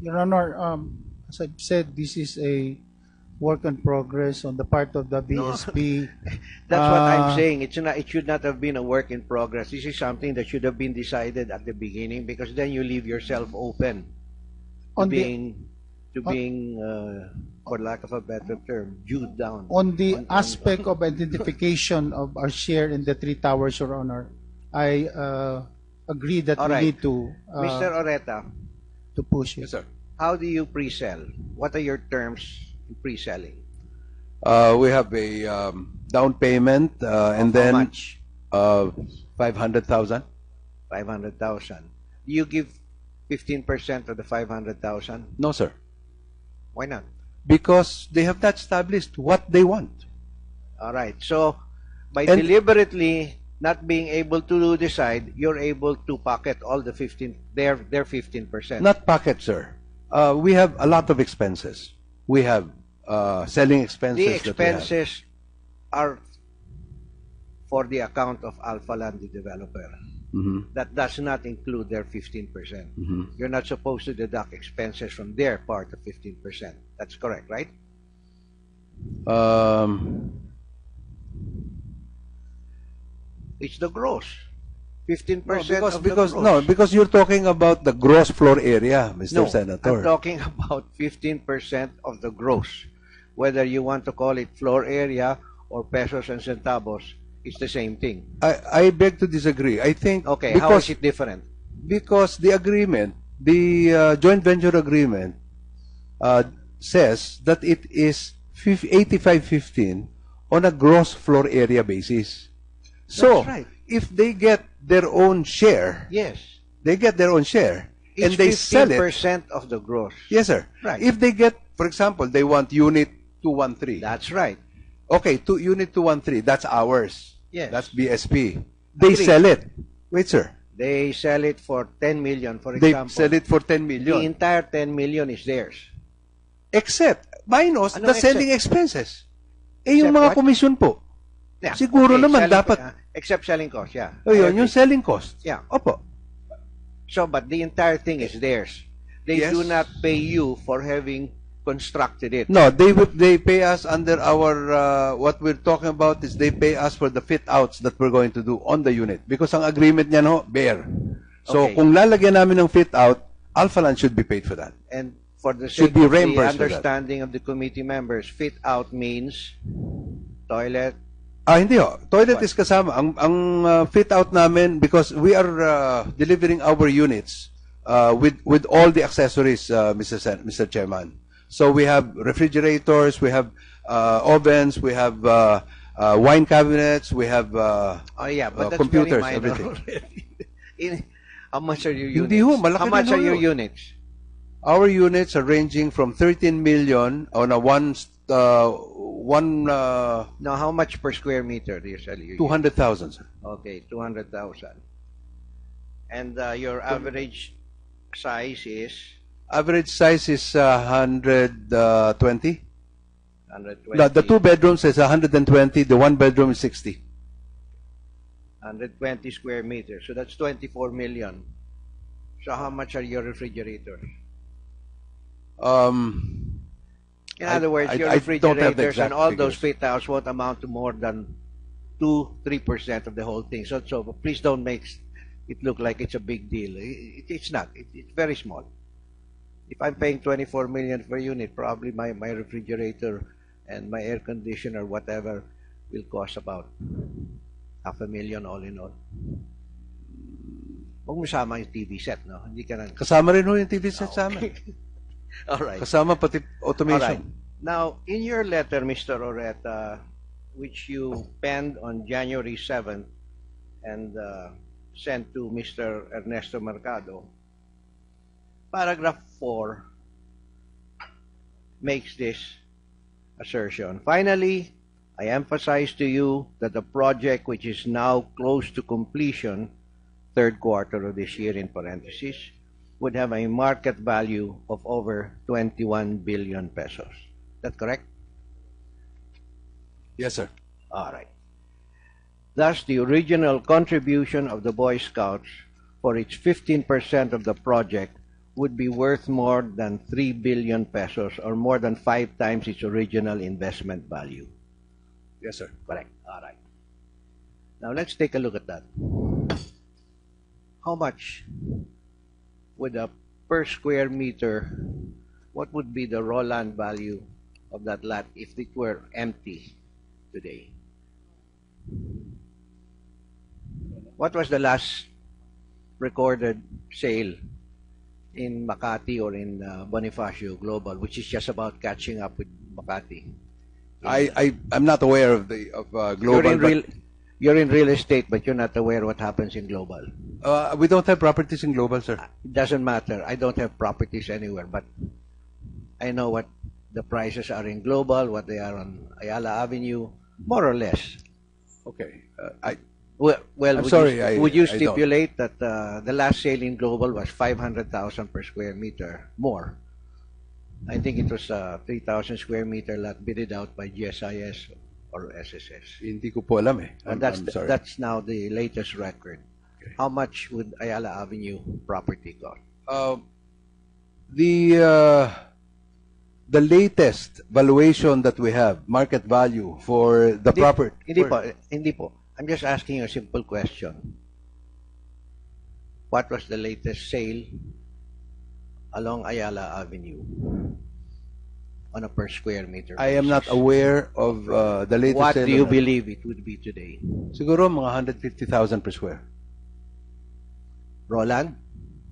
Your Honor, as I've said, this is a work in progress on the part of the BSP. That's what I'm saying. It's not. It should not have been a work in progress. This is something that should have been decided at the beginning, because then you leave yourself open to being, for lack of a better term, viewed down. On the aspect of identification of our share in the three towers, Your Honor, I agree that we need to Mr. Oreta, to push it. Yes, sir. how do you pre-sell? What are your terms in pre-selling? We have a down payment and How then much? 500,000. 500,000. You give 15% of the 500,000? No, sir. Why not? Because they have not established what they want. All right. So, by deliberately not being able to decide, you're able to pocket all the 15, their 15%. Not pocket, sir. We have a lot of expenses. We have selling expenses. The expenses are for the account of Alpha Land, the developer. Mm-hmm. That does not include their 15%. Mm-hmm. You're not supposed to deduct expenses from their part of 15%. That's correct, right? It's the gross. 15% of the gross. Because you're talking about the gross floor area, Mr. Senator. I'm talking about 15% of the gross. Whether you want to call it floor area or pesos and centavos, it's the same thing. I beg to disagree. I think okay, how is it different? Because the agreement, the joint venture agreement, says that it is 85-15 on a gross floor area basis. So, that's right. If they get their own share, yes, they get their own share, it's and they sell it. 15% of the gross. Yes, sir. Right. If they get, for example, they want unit 213. That's right. Okay, unit 213, that's ours. Yes. That's BSP. They Agreed. sell it. Wait, sir. They sell it for 10 million, for example. They sell it for 10 The million. entire 10 million is theirs. Except, minus Ano the except? selling expenses. Eh, yung Except mga what? commission po. Yeah. Siguro naman selling, dapat. Except selling cost, yeah. O yun, yung selling cost. Yeah. Opo. So, but the entire thing is theirs. They Yes. do not pay you for having constructed it. No, they pay us under our, what we're talking about is they pay us for the fit outs that we're going to do on the unit. Because ang agreement niya no, bare. So, Okay. kung lalagyan namin ng fit out, Alpha Land should be paid for that. And for the Should sake be of the reimbursed for that. understanding of the committee members, fit out means toilet. Hindi ho. Toilet What? is kasama. Ang fit out namin, because we are delivering our units with all the accessories, Mr. Chairman. So we have refrigerators, we have ovens, we have wine cabinets, we have Oh yeah, but that's computers, very minor everything. already. How much are your units? Hindi ho, malaki How much din ho are your yun. units? Our units are ranging from 13 million on a one Now, how much per square meter do you sell your 200,000, sir. units? Okay, 200,000. And your average size is Average size is 120. 120. The two bedrooms is 120. The one bedroom is 60. 120 square meters. So that's 24 million. So how much are your refrigerators? In other words, your I don't have the refrigerators and exact all those figures. fit outs won't amount to more than 2-3% of the whole thing. So please don't make it look like it's a big deal. It's not. It's very small. If I'm paying 24 million per unit, probably my refrigerator and my air conditioner, whatever, will cost about $500,000 all in all. Huwag mo sama yung TV set, no? Hindi ka nang... Kasama rin ho yung TV set sa amin. All right. Kasama pati automation. All right. Now, in your letter, Mr. Oreta, which you penned on January 7th and sent to Mr. Ernesto Mercado, paragraph 4 makes this assertion. Finally, I emphasize to you that the project, which is now close to completion, third quarter of this year in parentheses, would have a market value of over 21 billion pesos. That correct? Yes, sir. All right. Thus, the original contribution of the Boy Scouts for its 15% of the project would be worth more than 3 billion pesos or more than 5 times its original investment value. Yes, sir. Correct. All right. Now let's take a look at that. How much would a per square meter, what would be the raw land value of that lot if it were empty today? What was the last recorded sale in Makati or in Bonifacio Global, which is just about catching up with Makati? I'm not aware of Global. You're in real estate, but you're not aware what happens in Global. We don't have properties in Global, sir. It doesn't matter. I don't have properties anywhere, but I know what the prices are in Global, what they are on Ayala Avenue, more or less. Okay. Well, I'm sorry, would you I don't. stipulate that the last sale in Global was 500,000 per square meter more? I think it was 3,000 square meter lot bidded out by GSIS or SSS. Hindi ko po alam eh. And I'm sorry. that's now the latest record. Okay. How much would Ayala Avenue property cost? The latest valuation that we have, market value for the property. Hindi po. I'm just asking you a simple question. What was the latest sale along Ayala Avenue on a per square meter I am not basis? aware of the latest What sale do you on that. believe it would be today? Siguro mga 150,000 per square. Roland,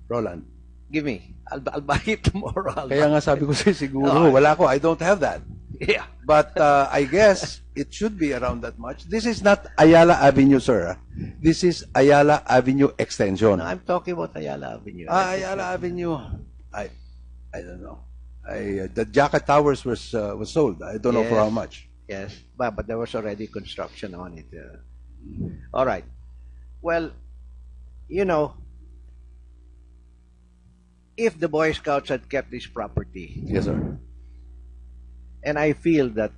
Roland. give me. I'll buy it tomorrow. Kaya nga sabi ko sa'yo, siguro, No, wala ko. I don't have that. Yeah. But I guess it should be around that much. This is not Ayala Avenue, sir. This is Ayala Avenue Extension. No, I'm talking about Ayala Avenue. Ayala Avenue, I don't know. The Jacket Towers was sold. I don't know for Yes. how much. Yes, but there was already construction on it. All right. Well, you know, if the Boy Scouts had kept this property, Yes, sir. and I feel that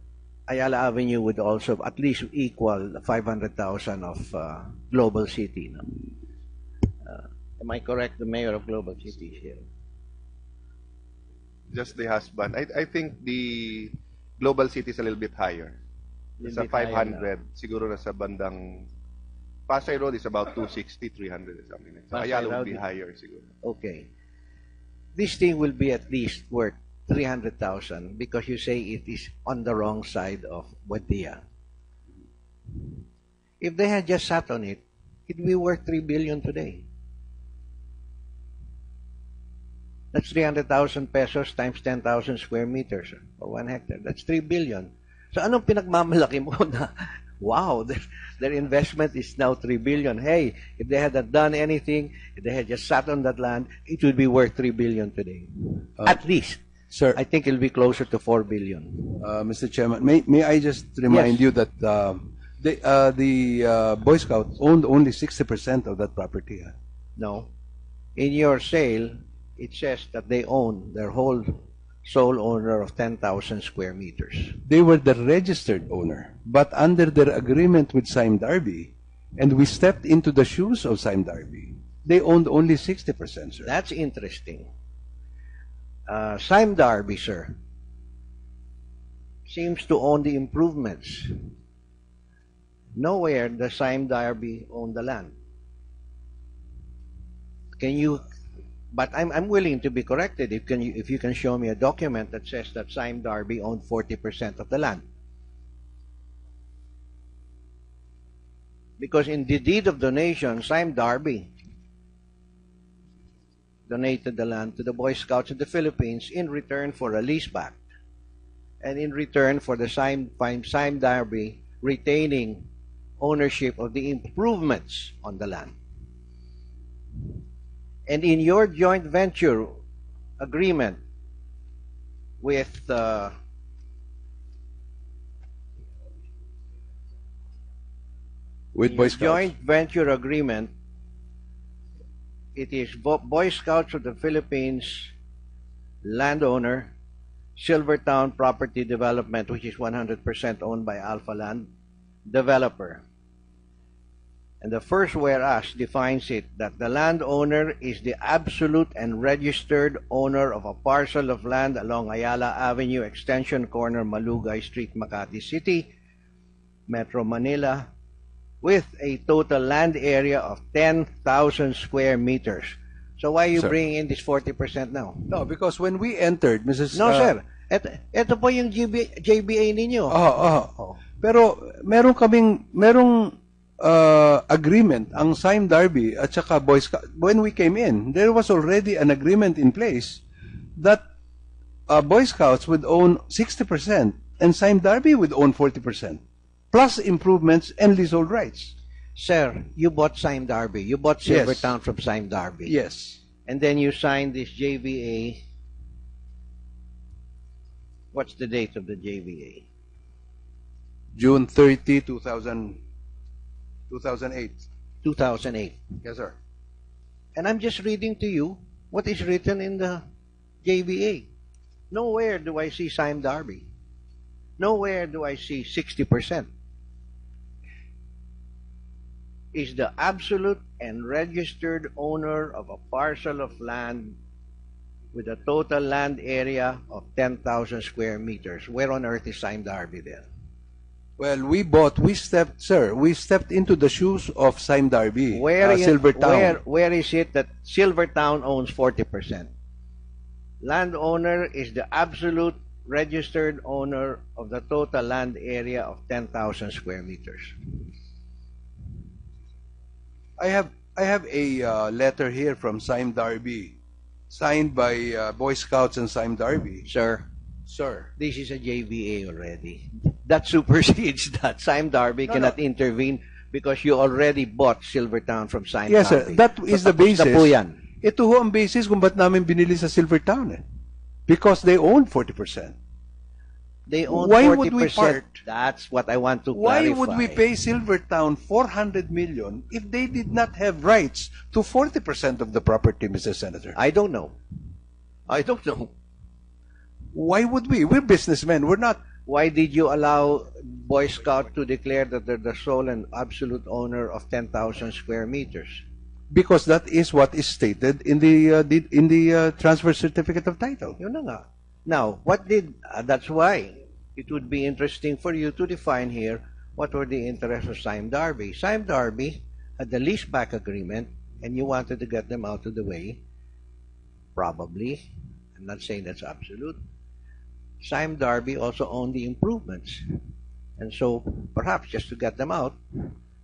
Ayala Avenue would also at least equal 500,000 of Global City. No? Am I correct? The mayor of Global City is here. Just the husband. I think the Global City is a little bit higher. Little Sa bit higher 500, siguro nasa bandang Pasay Road is about 260, 300 or something like that. Pasay Ayala Road would be is- higher siguro. Okay. This thing will be at least worth 300,000 because you say it is on the wrong side of Buendia. If they had just sat on it, it would be worth 3 billion today. That's 300,000 pesos times 10,000 square meters or 1 hectare. That's 3 billion. So anong pinagmamalaki mo na, wow, their investment is now 3 billion. Hey, if they had not done anything, if they had just sat on that land, it would be worth 3 billion today. At least. Sir, I think it'll be closer to 4 billion. Mr. Chairman, may I just remind Yes. you that the Boy Scouts owned only 60% of that property. No. In your sale, it says that they own their whole sole owner of 10,000 square meters. They were the registered owner, but under their agreement with Sime Darby, and we stepped into the shoes of Sime Darby, they owned only 60%, sir. That's interesting. Sime Darby, sir, seems to own the improvements. Nowhere does Sime Darby own the land. Can you? But I'm willing to be corrected if you can show me a document that says that Sime Darby owned 40% of the land. Because in the deed of donation, Sime Darby donated the land to the Boy Scouts in the Philippines in return for a leaseback, and in return for the Sime Darby retaining ownership of the improvements on the land. And in your joint venture agreement with With Boy Scouts. joint venture agreement, it is Boy Scouts of the Philippines landowner, Silvertown Property Development, which is 100% owned by Alpha Land, developer. And the first whereas defines it that the landowner is the absolute and registered owner of a parcel of land along Ayala Avenue, Extension Corner, Malugay Street, Makati City, Metro Manila, with a total land area of 10,000 square meters. So why are you Sir. bringing in this 40% now? No, because when we entered, Mrs. No, sir. Ito po yung JBA ninyo. Pero merong agreement ang Sime Darby at saka Boy Scout. When we came in, there was already an agreement in place that Boy Scouts would own 60% and Sime Darby would own 40%, plus improvements and leasehold rights. Sir, you bought Sime Darby. You bought Yes. Silvertown from Sime Darby. Yes. And then you signed this JVA. What's the date of the JVA? June 30, 2008. 2008. Yes, sir. And I'm just reading to you what is written in the JVA. Nowhere do I see Sime Darby. Nowhere do I see 60%. Is the absolute and registered owner of a parcel of land with a total land area of 10,000 square meters. Where on earth is Sime Darby there? Well, we stepped into the shoes of Sime Darby, Silvertown. Where is it that Silvertown owns 40%? Landowner is the absolute registered owner of the total land area of 10,000 square meters. I have a letter here from Sime Darby, signed by Boy Scouts and Sime Darby. Sir, Sir. this is a JVA already. That supersedes that. Sime Darby cannot intervene because you already bought Silvertown from Sime Yes, Darby. sir. That is the basis. Na po yan. Ito ho ang basis kung ba't namin binili sa Silvertown eh. Because they own 40%. They own Why 40%. would we part? That's what I want to Why clarify. would we pay Silvertown 400 million if they did not have rights to 40% of the property, Mr. Senator? I don't know. I don't know. Why would we? We're businessmen. We're not. Why did you allow Boy Scout to declare that they're the sole and absolute owner of 10,000 square meters? Because that is what is stated in the transfer certificate of title. Yun na nga. Now, that's why it would be interesting for you to define here what were the interests of Sime Darby. Sime Darby had the leaseback agreement and you wanted to get them out of the way. Probably. I'm not saying that's absolute. Sime Darby also owned the improvements. And so, perhaps just to get them out,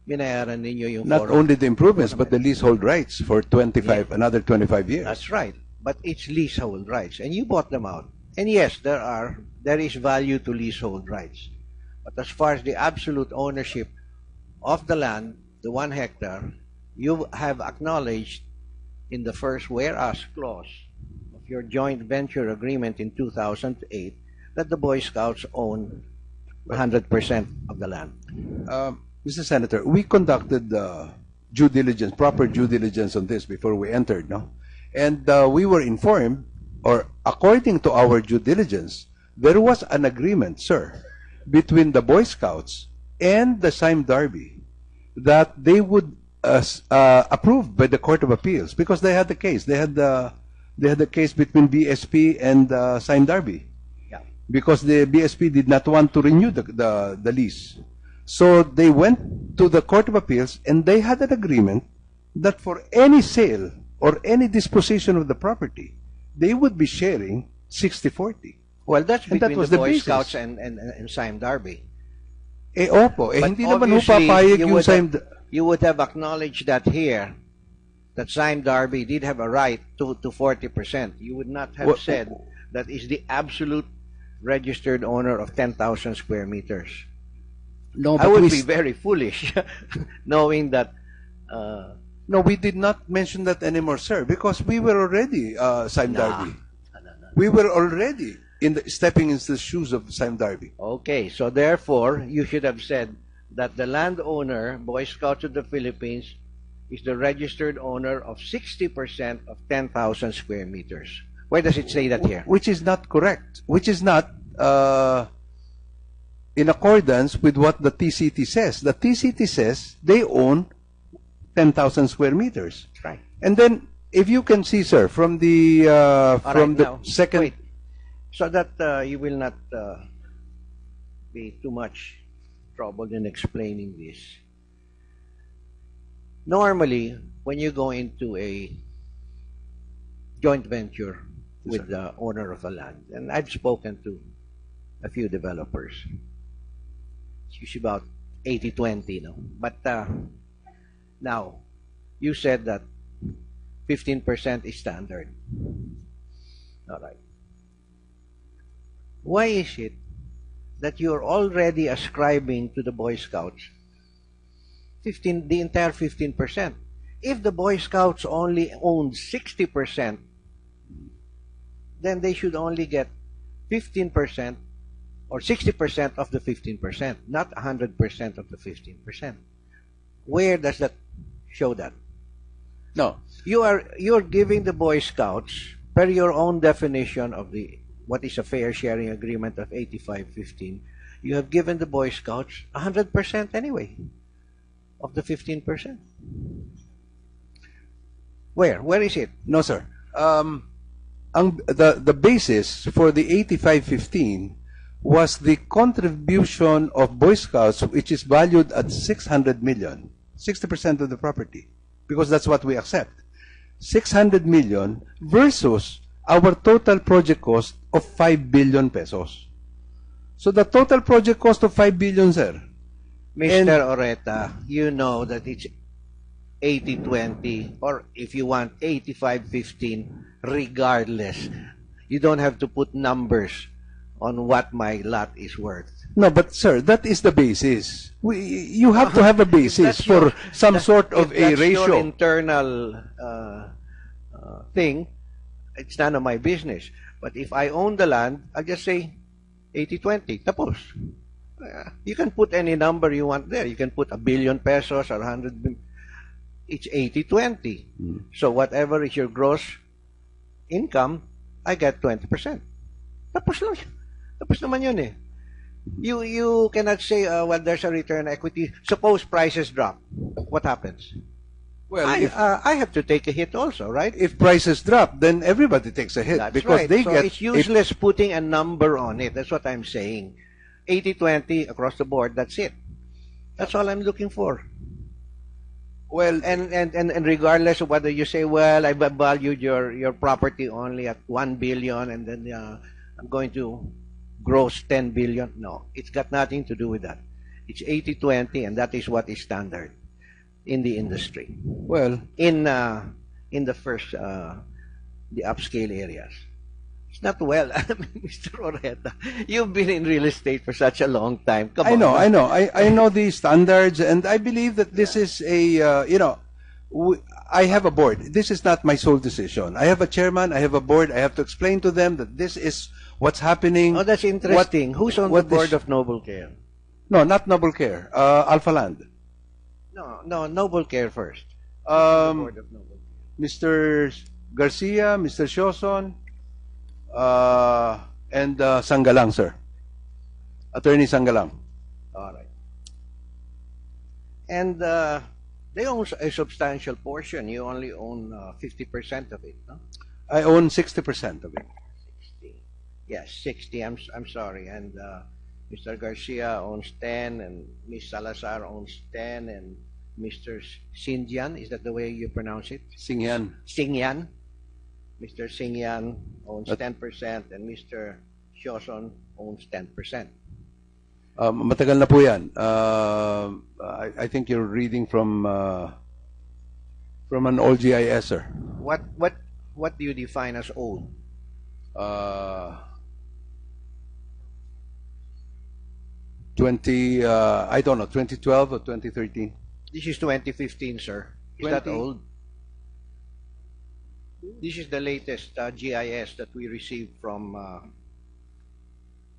binayaran ninyo yung Not only the improvements, but the leasehold rights for another 25 years. That's right. But it's leasehold rights. And you bought them out. And yes, there is value to leasehold rights. But as far as the absolute ownership of the land, the 1 hectare, you have acknowledged in the first whereas clause of your joint venture agreement in 2008 that the Boy Scouts own 100% of the land. Mr. Senator, we conducted proper due diligence on this before we entered, no? And we were informed, or according to our due diligence, there was an agreement, sir, between the Boy Scouts and the Sime Darby that they would approved by the Court of Appeals because they had the case. They had the case between BSP and Sime Darby. Yeah. Because the BSP did not want to renew the lease. So they went to the Court of Appeals and they had an agreement that for any sale or any disposition of the property, they would be sharing 60-40. Well, that's And between that was the the Boy basis. Scouts and Sime Darby. Opo. But Hindi naman ho obviously, papayag you yung would Sime... you would have acknowledged that here, that Sime Darby did have a right to 40%. You would not have What- said that is the absolute registered owner of 10,000 square meters. No, I but would we be very foolish knowing that No, we did not mention that anymore, sir, because we were already Sime Darby. We were already stepping into the shoes of Sime Darby. okay, so therefore you should have said that the landowner, Boy Scouts of the Philippines, is the registered owner of 60% of 10,000 square meters. Where does it say that here? Which is not correct. Which is not in accordance with what the TCT says. The TCT says they own 10,000 square meters. That's right. And then, if you can see, sir, from the All from right, the now, second, wait. So that you will not be too much troubled in explaining this. Normally, when you go into a joint venture with the owner of a land, and I've spoken to a few developers, it's usually about 80-20, no? But now, you said that 15% is standard. All right. Why is it that you're already ascribing to the Boy Scouts the entire 15%? If the Boy Scouts only owned 60%, then they should only get 15% or 60% of the 15%, not 100% of the 15%. Where does that show that? no, You're giving the Boy Scouts, per your own definition of what is a fair sharing agreement of 85-15, you have given the Boy Scouts 100% anyway of the 15%. Where is it? no, sir. The basis for the 85-15 was the contribution of Boy Scouts, which is valued at 600 million, 60% of the property, because that's what we accept. 600 million versus our total project cost of 5 billion pesos. So the total project cost of 5 billion, sir. Mr. Oreta, you know that it's 80-20, or if you want 85-15, regardless. You don't have to put numbers on what my lot is worth. No, but sir, that is the basis. You have to have a basis That's for your- some sort of if a that's your ratio. internal thing, it's none of my business. But if I own the land, I'll just say 80-20, tapos. You can put any number you want there. You can put 1 billion pesos or 100 billion. It's 80-20. So whatever is your gross income, I get 20%. Tapos lang. Tapos naman yun eh. You cannot say, well, there's a return equity. Suppose prices drop. What happens? Well, I have to take a hit also, right? if prices drop, then everybody takes a hit That's because right. they So get it's useless putting a number on it. That's what I'm saying. 80-20 across the board, that's it. That's all I'm looking for. well, And regardless of whether you say, well, I valued your property only at 1 billion and then I'm going to gross 10 billion. No, it's got nothing to do with that. It's 80-20 and that is what is standard in the industry. well, In the first, the upscale areas. It's not well. Mr. Oreta, you've been in real estate for such a long time. Come on. I know the standards, and I believe that this is a, I have a board. This is not my sole decision. I have a chairman, I have a board. I have to explain to them that this is what's happening. Oh, that's interesting. Who's on the what board is- of Noble Care? No, not Noble Care. Alpha Land. No, Noble Care first. The Um, board of Noble Care. Mr. Garcia, Mr. Sioson, and Sangalang, sir. Attorney Sangalang. All right. And they own a substantial portion. You only own 50% of it, no? I own 60% of it. 60. Yes, 60. I'm sorry. And Mr. Garcia owns 10, and Ms. Salazar owns 10, and Mr. Sindian, is that the way you pronounce it? Singyan. Singyan. Mr. Singyan owns That- 10%, and Mr. Sioson owns 10%. Matagal na po yan. I think you're reading from an old GIS, sir. What do you define as old? 2012 or 2013. This is 2015, sir. Is that 20. old? This is the latest GIS that we received from.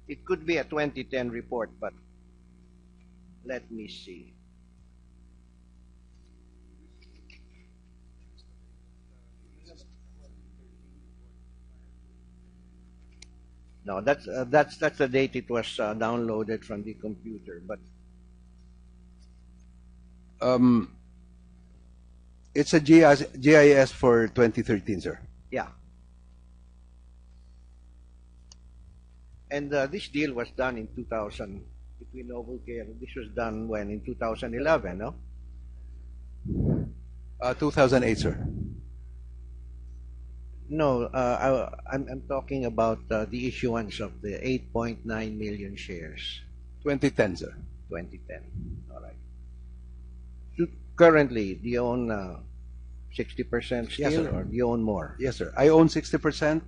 It could be a 2010 report, but let me see. No, that's the date it was downloaded from the computer. But It's a GIS for 2013, sir. Yeah. And this deal was done in 2000 between Noble Care. This was done when in 2011, no? 2008, sir. No, I'm talking about the issuance of the 8.9 million shares, 2010, sir. 2010. All right. So currently, do you own 60% still, Yes, sir. or do you own more? Yes, sir. I own 60%.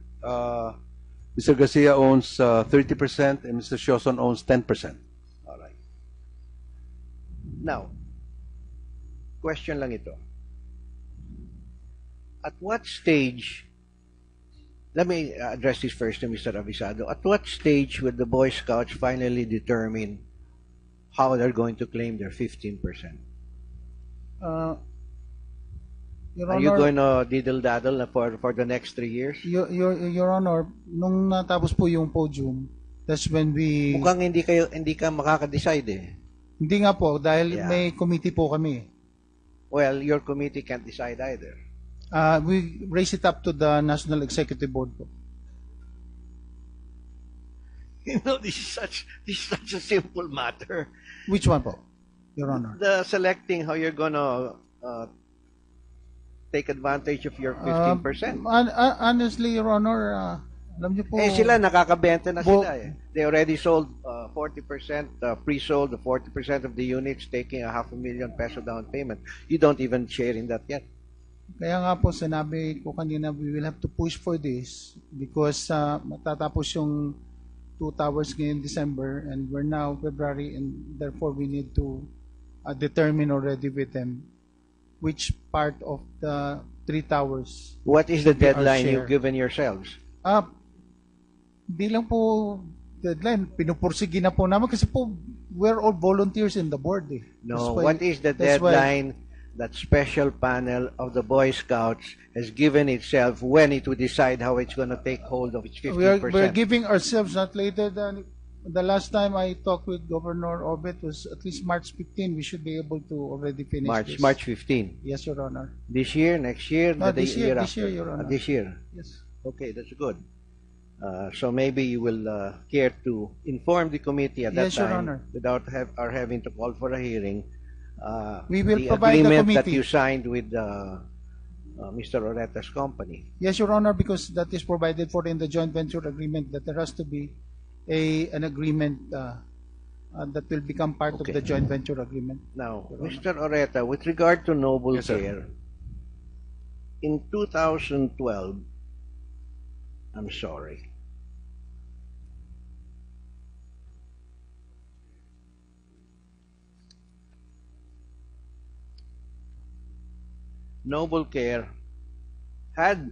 Mr. Garcia owns 30%, and Mr. Sioson owns 10%. All right. Now, question lang ito. At what stage, let me address this first to Mr. Avisado. At what stage would the Boy Scouts finally determine how they're going to claim their 15%? Your Are Honor, you going to diddle-daddle na for the next 3 years? Your Honor, nung natapos po yung podium, that's when we... Mukhang hindi ka makaka-decide eh. Hindi nga po, dahil Yeah. may committee po kami. Well, your committee can't decide either. We raise it up to the National Executive Board po. You know, this is such a simple matter. Which one po, Your Honor? The selecting how you're gonna take advantage of your 15%. Honestly, Your Honor, alam niyo po... Eh sila nakakabenta na Bo- sila eh. They already sold 40%, pre-sold the 40% of the units, taking a $500,000 peso down payment. You don't even share in that yet. Kaya nga po, sinabi ko kanina, we will have to push for this because matatapos yung 2 towers ngayon December and we're now February, and therefore we need to determine already with them which part of the 3 towers. What is the Should be our deadline share. you've given yourselves? Di lang po deadline, pinupursige na po namin kasi po we're all volunteers in the board eh. No, That's why- what is the that's why- deadline that special panel of the Boy Scouts has given itself when it would decide how it's going to take hold of its 15%? We're giving ourselves not later than the last time I talked with Governor Obet was at least March 15. We should be able to already finish this. March 15. Yes, Your Honor. This year, next year, No, the this year, after? Your Honor. This year. Yes. Okay, that's good. So maybe you will care to inform the committee at that Yes, Your time Honor. without our having to call for a hearing. We will the provide the agreement that committee. you signed with Mr. Oreta's company. Yes, Your Honor, because that is provided for in the joint venture agreement that there has to be an agreement that will become part Okay. of the joint venture agreement. Now, Your Honor. Mr. Oreta, with regard to Noble Yes, sir. Care, in 2012, I'm sorry. Noble Care had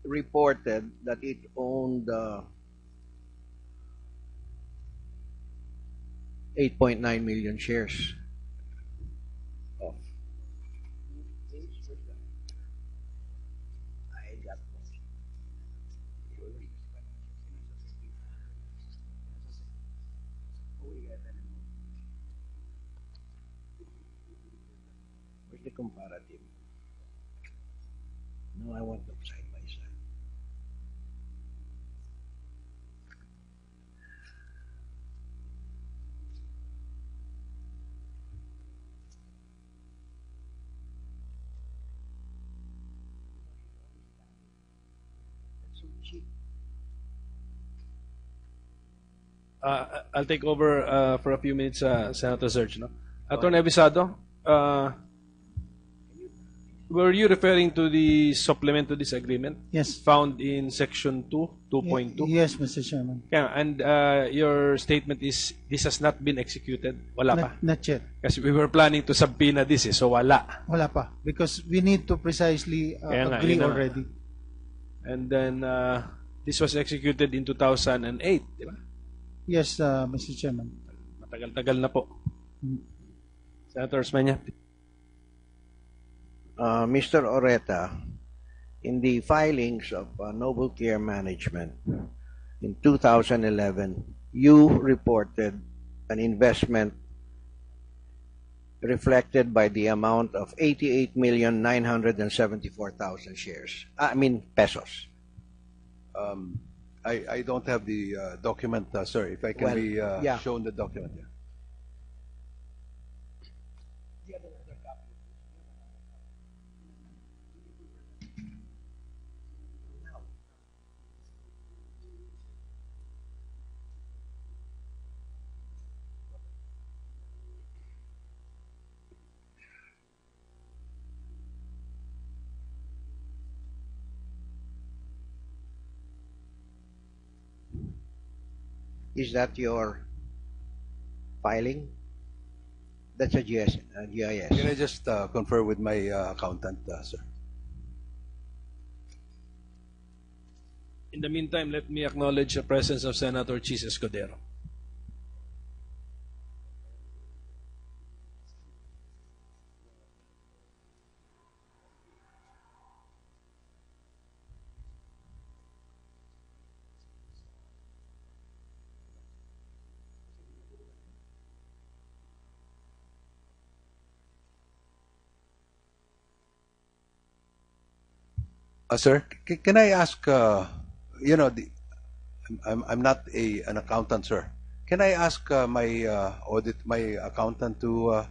reported that it owned 8.9 million shares of I got where's the comparative? No, I want them side by side. That's so cheap. I'll take over for a few minutes, Senator Serge. No? Attorney Avisado, were you referring to the supplement to this agreement Yes. found in Section 2.2? Yes, Mr. Chairman. Yeah, and your statement is this has not been executed? Wala pa? Not yet. Kasi we were planning to subpoena this, so wala. Wala pa. Because we need to precisely Kaya nga, agree yun na nga. already. And then this was executed in 2008, di ba? Yes, Mr. Chairman. Matagal-tagal na po. Senator Osmena. Mr. Oreta, in the filings of Noble Care Management in 2011, you reported an investment reflected by the amount of 88,974,000 shares. I mean pesos. I don't have the document, sir. If I can Well, be yeah. shown the document. Yeah. Is that your filing? That's a GIS. Can I just confer with my accountant, sir? In the meantime, let me acknowledge the presence of Senator Chis Escudero. Sir, can I ask, you know, I'm not an accountant, sir. Can I ask my accountant to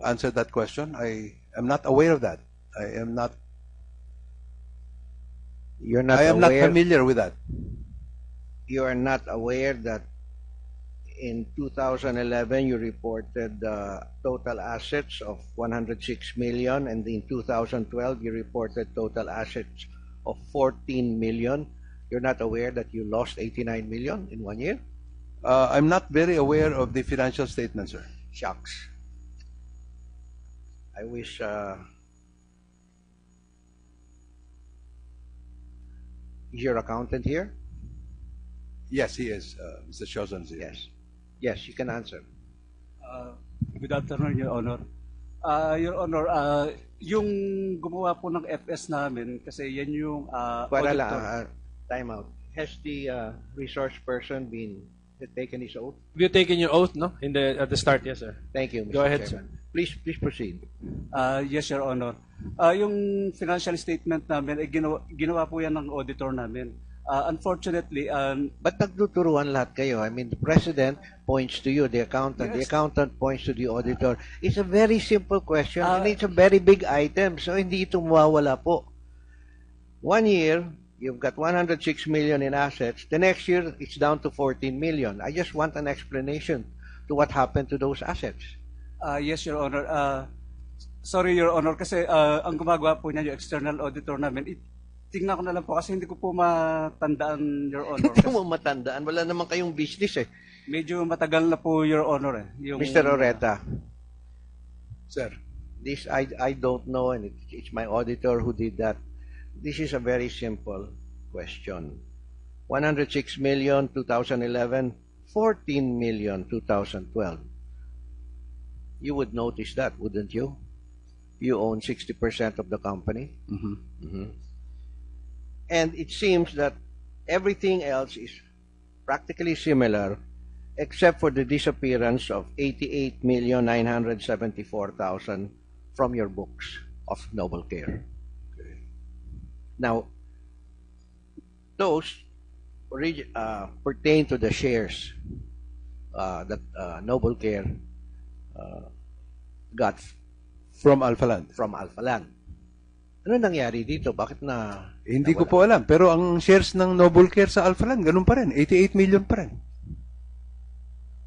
answer that question? I am not aware of that. I am not familiar with that. You are not aware that in 2011 you reported total assets of 106 million, and in 2012 you reported total assets of 14 million. You're not aware that you lost 89 million in 1 year? I'm not very aware of the financial statement, sir. Shucks. I wish is your accountant here? Yes, he is. Mr. Sioson is here. Yes. Yes, you can answer. Good afternoon, Your Honor. Your Honor, yung gumawa po ng FS namin, kasi yan yung Para auditor. lang, time out. Has the resource person been taken his oath? Have you taken your oath, no? At the start, yes, sir. Thank you, Mr. Go ahead, Chairman. Please proceed. Yes, Your Honor. Yung financial statement namin, ginawa po yan ng auditor namin. Unfortunately, But nagtuturuan lahat kayo. I mean, the president points to you, the accountant. The Yes. accountant points to the auditor. It's a very simple question and it's a very big item. So, hindi ito mawawala po. 1 year, you've got 106 million in assets. The next year, it's down to 14 million. I just want an explanation to what happened to those assets. yes, Your Honor. Sorry, Your Honor, kasi ang gumagawa po niya yung external auditor namin. Tingnan ko na lang po kasi hindi ko po matandaan, Your Honor. Hindi mo matandaan. Wala naman kayong business eh. Medyo matagal na po, Your Honor. Yung, Mr. Oreta, Sir. this I don't know, and it's my auditor who did that. This is a very simple question. 106 million 2011, 14 million 2012. You would notice that, wouldn't you? You own 60% of the company. And it seems that everything else is practically similar except for the disappearance of 88,974,000 from your books of Noble Care. Now, those pertain to the shares that Noble Care got From Alphaland. from Alphaland. Ano nangyari dito? Bakit na... Hindi ko po alam. Pero ang shares ng Noble Care sa Alphaland, ganun pa rin. 88 million pa rin.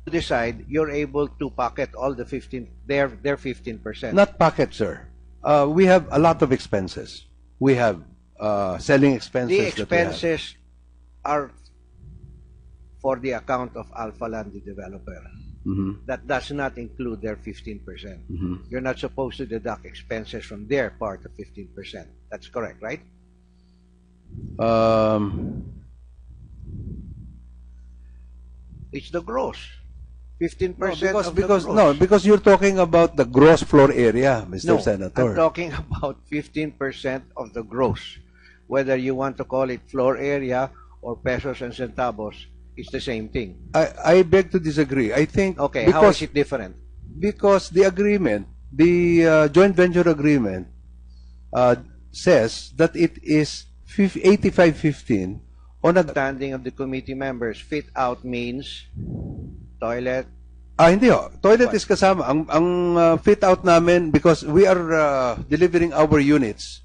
To decide, you're able to pocket all the 15%, their 15%. Not pocket, sir. We have a lot of expenses. We have selling expenses. The that we have. expenses are for the account of Alphaland, the developer. That does not include their 15%. You're not supposed to deduct expenses from their part of 15%. That's correct, right? It's the gross. 15% of the gross. Because you're talking about the gross floor area, Mr. No, Senator. I'm talking about 15% of the gross. Whether you want to call it floor area or pesos and centavos, it's the same thing. I beg to disagree. I think Okay, how is it different? because the agreement, the joint venture agreement, says that it is 85-15 on a... Standing of the committee members, fit out means toilet. Hindi ho. Toilet is kasama. Ang fit out namin, because we are delivering our units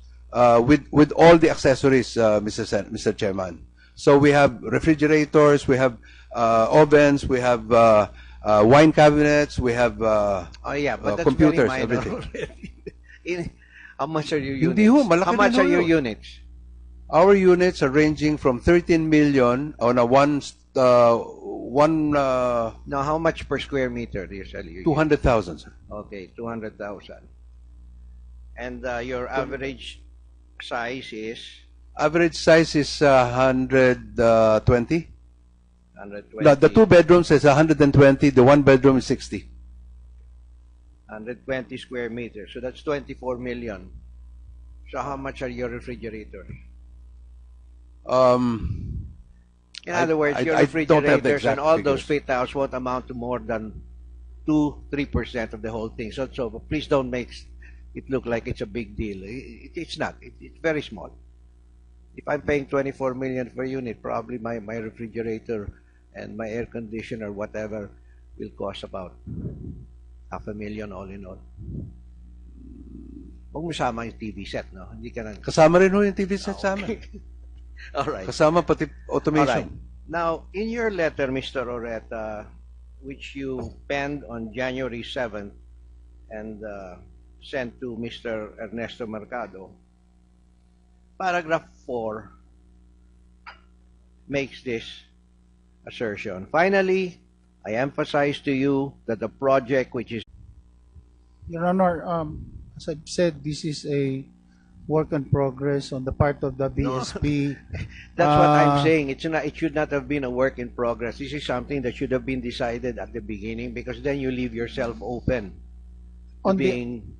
with all the accessories, Mr. Chairman. So we have refrigerators, we have ovens, we have wine cabinets, we have Oh yeah, but that's computers, very minor everything. already. How much are your Hindi units? ho, malaki How much din ho are your yun. units? Our units are ranging from 13 million on a Now, how much per square meter do you sell your 200,000, sir. units? Okay, 200,000. And your average size is Average size is 120. 120. The two bedrooms is 120. The one bedroom is 60. 120 square meters. So that's 24 million. So how much are your refrigerators? In other words, your I don't have the refrigerators exact and all those figures. fit outs won't amount to more than 2-3% of the whole thing. So please don't make it look like it's a big deal. It's not. It's very small. If I'm paying 24 million per unit, probably my refrigerator and my air conditioner, whatever, will cost about $500,000 all in all. Huwag mo sama yung TV set, no? Hindi ka nang... Kasama rin ho yung TV set sa amin. All right. Kasama pati All automation. right. Now, in your letter, Mr. Oreta, which you penned on January 7th and sent to Mr. Ernesto Mercado, paragraph 4 makes this assertion. Finally, I emphasize to you that the project which is... Your Honor, as I've said, this is a work in progress on the part of the BSP. That's what I'm saying. It's not. It should not have been a work in progress. This is something that should have been decided at the beginning, because then you leave yourself open to being,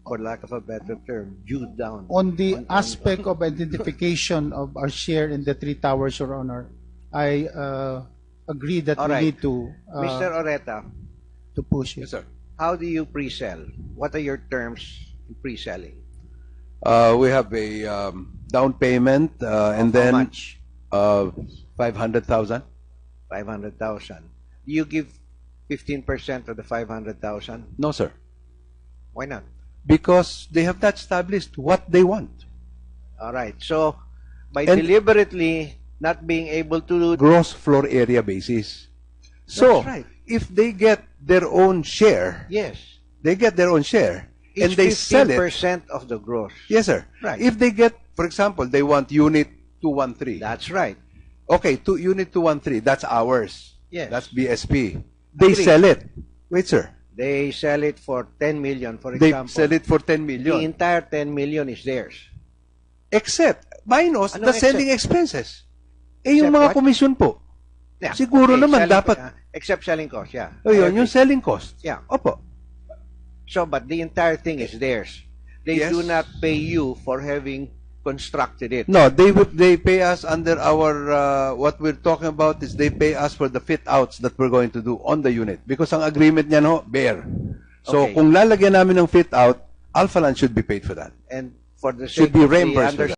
for lack of a better term, viewed down. On the aspect of identification of our share in the three towers, Your Honor, I agree that All we right. need to Mr. Oreta, push it. Yes, sir. how do you pre-sell? What are your terms in pre-selling? We have a down payment and How then much? 500,000. 500,000. Do you give 15% of the 500,000? No, sir. Why not? Because they have not established what they want. All right. So, by And- deliberately not being able to do... Gross floor area basis. So, That's right. if they get their own share, Yes. they get their own share, and It's they sell it. 15% of the gross. Yes, sir. Right. If they get, for example, they want unit 213. That's right. Okay, unit 213, that's ours. Yes. That's BSP. They Agreed. sell it. Wait, sir. They sell it for 10 million, for They example. sell it for 10 The million. entire 10 million is theirs. Except, minus Ano the selling expenses. Eh, yung Except mga what? commission po. Yeah. Siguro naman, selling- dapat- except selling cost, yeah. O yun, I yung agree. selling cost. Yeah. Opo. So, but the entire thing is theirs. They Yes. do not pay you for having constructed it. No, they pay us under our, what we're talking about is they pay us for the fit outs that we're going to do on the unit. Because ang agreement niya, no, bare. So, Okay. kung lalagyan namin ng fit out, Alpha Land should be paid for that. And for the Should sake be of the reimbursed for that.